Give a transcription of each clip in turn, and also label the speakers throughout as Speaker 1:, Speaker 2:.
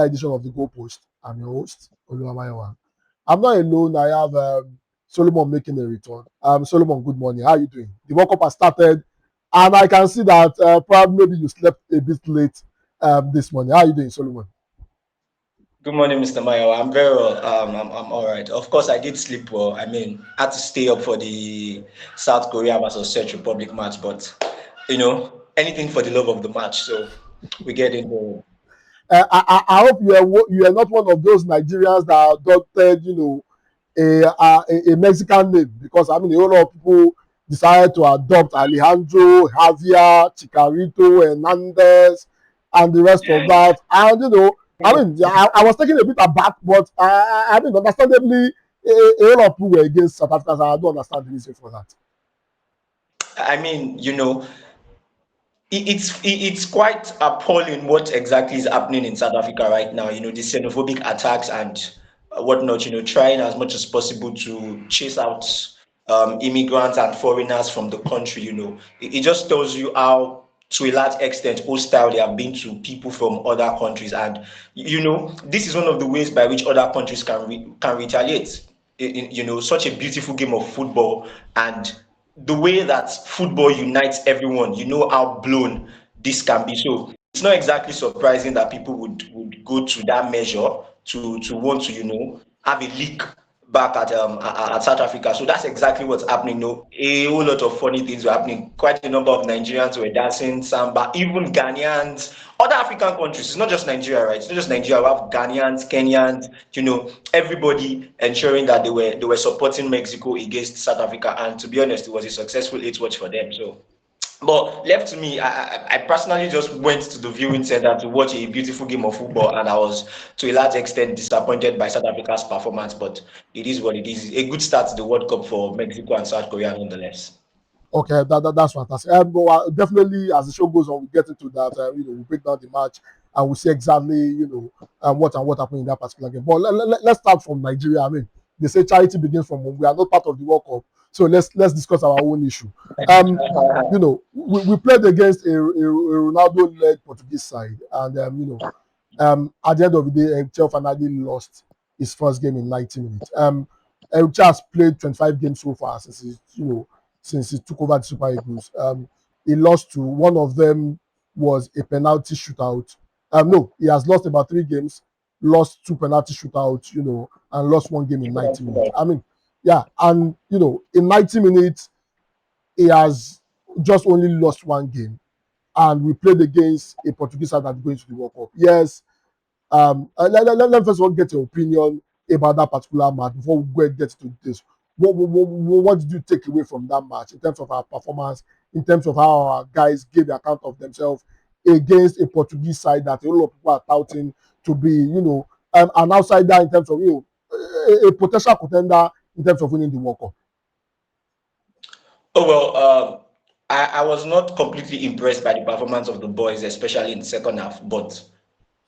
Speaker 1: edition of the Goalpost. I'm your host, Oluwamayowa. I'm not alone. I have Solomon making a return. Solomon, good morning. How are you doing? The World Cup has started, and I can see that probably maybe you slept a bit late this morning. How are you doing, Solomon?
Speaker 2: Good morning, Mr. Mayo. I'm very well. I'm all right. Of course, I did sleep well. I mean, I had to stay up for the South Korea versus Czech Republic match, but anything for the love of the match. So we get into.
Speaker 1: I hope you are not one of those Nigerians that adopted, a Mexican name, because I mean a whole lot of people decided to adopt Alejandro, Javier, Chicarito, Hernandez, and the rest of that. And I mean, I was taking a bit aback, but I mean, understandably, a whole lot of people were against South Africa, so I don't understand the reason for that.
Speaker 2: I mean, it's quite appalling what exactly is happening in South Africa right now. The xenophobic attacks and whatnot. Trying as much as possible to chase out immigrants and foreigners from the country. It just tells you how, to a large extent, hostile they have been to people from other countries, and this is one of the ways by which other countries can retaliate. Such a beautiful game of football, and the way that football unites everyone, how blown this can be. So it's not exactly surprising that people would go to that measure to want to, have a leak back at South Africa. So that's exactly what's happening. A whole lot of funny things were happening. Quite a number of Nigerians were dancing samba, even Ghanaians, other African countries. It's not just Nigeria, right? It's not just Nigeria. We have Ghanaians, Kenyans, everybody ensuring that they were supporting Mexico against South Africa. And to be honest, it was a successful 8-watch for them. So, but left to me, I personally just went to the viewing center to watch a beautiful game of football, and I was to a large extent disappointed by South Africa's performance. But it is what it is. A good start to the World Cup for Mexico and South Korea, nonetheless.
Speaker 1: Okay, that's fantastic. But definitely, as the show goes on, we get into that. We break down the match and we see exactly, what happened in that particular game. But let's start from Nigeria. I mean, they say charity begins from home. We are not part of the World Cup, so let's discuss our own issue. We played against a Ronaldo-led Portuguese side, and at the end of the day, Chel Fernandez lost his first game in 90 minutes. Elche has played 25 games so far since he took over the Super Eagles. He lost to one of them was a penalty shootout. No, he has lost about 3 games, lost 2 penalty shootouts, and lost 1 game in 90 minutes. I mean, yeah, and in 90 minutes, he has just only lost 1 game. And we played against a Portuguese side that's going to the World Cup. Yes, let first of all get your opinion about that particular match before we get to this. What did you take away from that match in terms of our performance, in terms of how our guys gave account of themselves against a Portuguese side that a lot of people are touting to be, an outsider in terms of, a potential contender in terms of winning the World Cup?
Speaker 2: Oh, well, I was not completely impressed by the performance of the boys, especially in the second half, but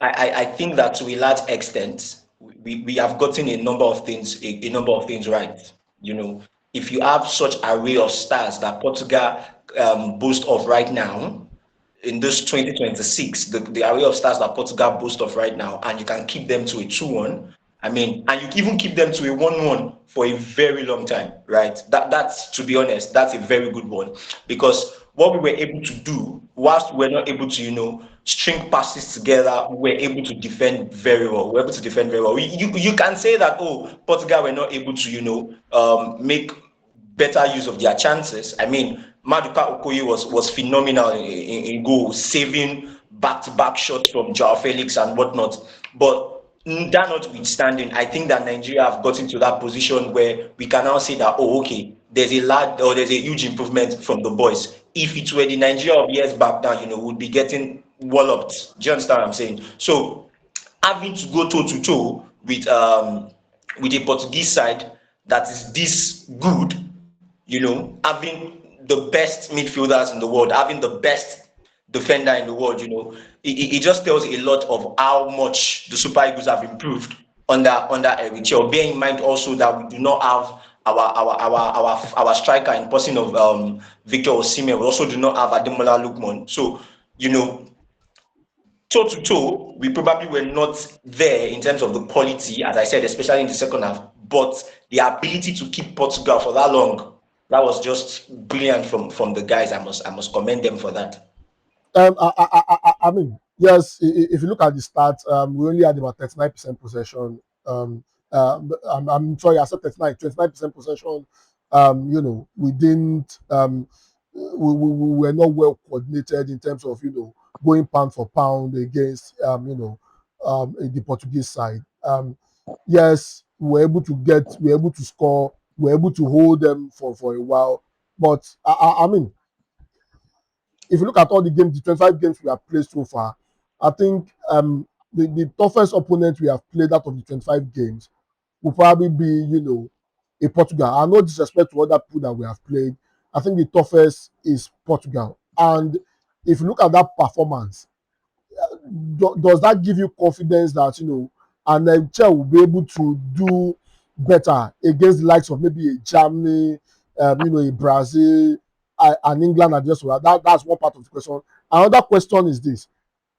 Speaker 2: I think that to a large extent, we have gotten a number of things right. If you have such array of stars that Portugal boast of right now, in this 2026, the array of stars that Portugal boast of right now, and you can keep them to a 2-1. I mean, and you can even keep them to a 1-1 for a very long time, right? That's, to be honest, that's a very good one, because what we were able to do, whilst we're not able to, string passes together, we were able to defend very well. We were able to defend very well. You can say that, Portugal were not able to, make better use of their chances. I mean, Maduka Okoye was phenomenal in goal, saving back-to-back shots from Joao Felix and whatnot. But that notwithstanding, I think that Nigeria have gotten to that position where we can now say that, okay, there's a huge improvement from the boys. If it were the Nigeria of years back now, we'd be getting walloped. Do you understand what I'm saying? So having to go toe to toe with a Portuguese side that is this good, having the best midfielders in the world, having the best defender in the world, it just tells a lot of how much the Super Eagles have improved under Eric. Bear in mind also that we do not have our striker in person of Victor Osimhen. We also do not have Ademola Lookman. So, toe to toe, we probably were not there in terms of the quality, as I said, especially in the second half. But the ability to keep Portugal for that long, that was just brilliant from the guys. I must commend them for that.
Speaker 1: I mean, yes, if you look at the stats, we only had about 39% possession. I'm sorry, I said 29% possession. We didn't, we were not well coordinated in terms of, going pound for pound against, the Portuguese side. Yes, we were able to score, we were able to hold them for a while. But I mean, if you look at all the games, the 25 games we have played so far, I think the toughest opponent we have played out of the 25 games will probably be, a Portugal. I no disrespect to other people that we have played. I think the toughest is Portugal. And if you look at that performance, does that give you confidence that an NHL will be able to do better against the likes of maybe a Germany, a Brazil, and England and just that's one part of the question. Another question is this: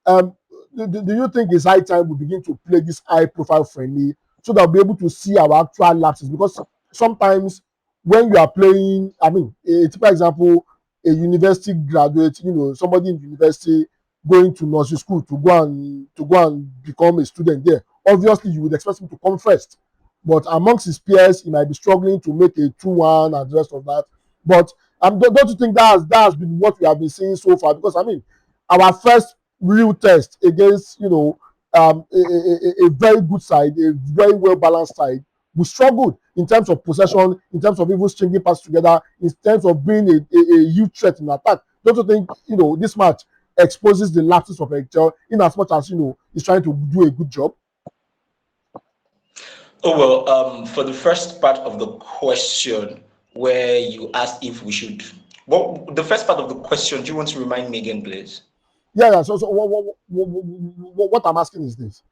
Speaker 1: um, do you think it's high time we begin to play this high profile friendly so that we'll be able to see our actual lapses? Because sometimes when you are playing, I mean, a typical example, a university graduate, somebody in university going to nursery school to go and become a student there. Obviously, you would expect him to come first, but amongst his peers, he might be struggling to make a 2-1 and the rest of that. But don't you think that has been what we have been seeing so far? Because I mean, our first real test against a very good side, a very well balanced side, we struggled in terms of possession, in terms of even stringing passes together, in terms of being a huge threat in attack. Don't you think this match exposes the lapses of Excel in as much as he's trying to do a good job?
Speaker 2: Oh well, for the first part of the question, where you asked if we should, well, the first part of the question, do you want to remind me again, please?
Speaker 1: Yeah. So what I'm asking is this.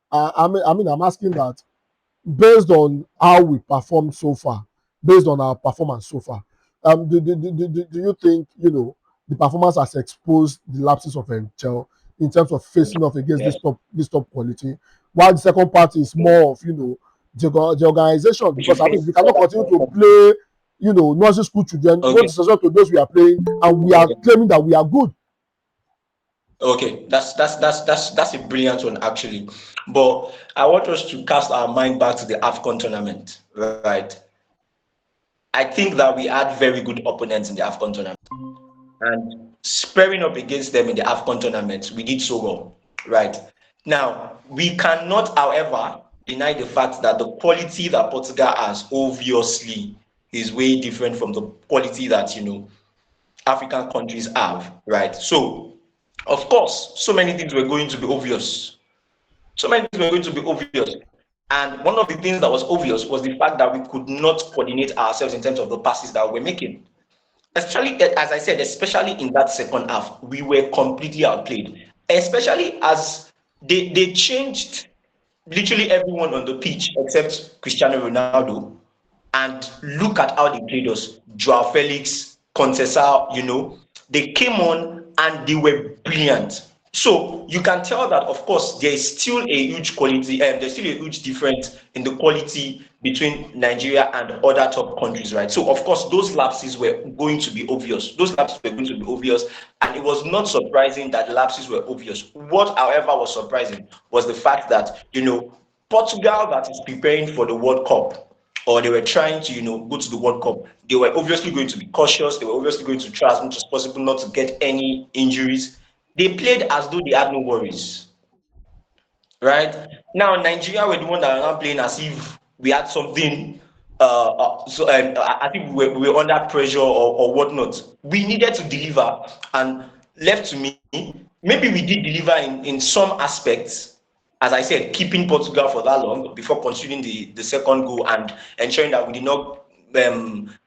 Speaker 1: I mean, I'm asking that based on how we performed so far, based on our performance so far, do you think the performance has exposed the lapses of Enchel in terms of facing off against
Speaker 2: Yes.
Speaker 1: this top quality? While the second part is more of the organization,
Speaker 2: We should
Speaker 1: because I
Speaker 2: play.
Speaker 1: mean we cannot continue to play nursery school children, no
Speaker 2: Okay.
Speaker 1: disrespect to those we are playing, and we are
Speaker 2: Okay.
Speaker 1: claiming that we are good.
Speaker 2: Okay. That's a brilliant one actually. But I want us to cast our mind back to the AFCON tournament, right? I think that we had very good opponents in the AFCON tournament. And squaring up against them in the AFCON tournament, we did so well, right? Now, we cannot, however, deny the fact that the quality that Portugal has obviously is way different from the quality that, African countries have, right? So, of course, so many things were going to be obvious. So many things were going to be obvious. And one of the things that was obvious was the fact that we could not coordinate ourselves in terms of the passes that we're making. Especially, as I said, especially in that second half, we were completely outplayed. Especially as they changed literally everyone on the pitch except Cristiano Ronaldo. And look at how they played us. Joao Felix, Contessa, they came on and they were brilliant. So you can tell that, of course, there is still a huge quality, and there's still a huge difference in the quality between Nigeria and other top countries, right? So, of course, those lapses were going to be obvious. Those lapses were going to be obvious, and it was not surprising that the lapses were obvious. What, however, was surprising was the fact that, Portugal, that is preparing for the World Cup, or they were trying to, go to the World Cup, they were obviously going to be cautious. They were obviously going to try as much as possible not to get any injuries. They played as though they had no worries, right? Now, Nigeria were the one that are now playing as if we had something, I think we were under pressure or whatnot. We needed to deliver, and left to me, maybe we did deliver in some aspects, as I said, keeping Portugal for that long before conceding the second goal and ensuring that we did not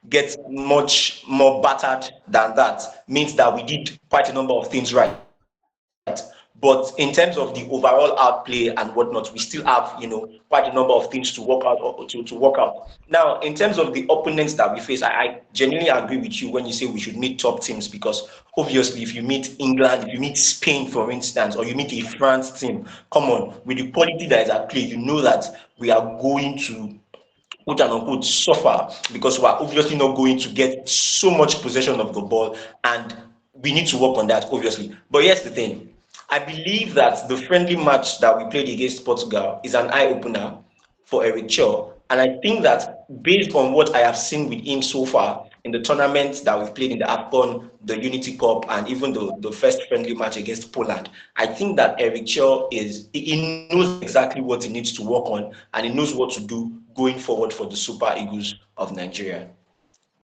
Speaker 2: get much more battered than that means that we did quite a number of things right. But But in terms of the overall outplay and whatnot, we still have, quite a number of things to work out or to work out. Now, in terms of the opponents that we face, I genuinely agree with you when you say we should meet top teams, because obviously if you meet England, if you meet Spain, for instance, or you meet a France team, come on, with the quality that is at play, you know that we are going to, quote and unquote, suffer, because we're obviously not going to get so much possession of the ball, and we need to work on that, obviously. But here's the thing. I believe that the friendly match that we played against Portugal is an eye-opener for Eric Chell. And I think that based on what I have seen with him so far in the tournaments that we've played in the AFCON, the Unity Cup, and even the first friendly match against Poland, I think that Eric Chell he knows exactly what he needs to work on, and he knows what to do going forward for the Super Eagles of Nigeria.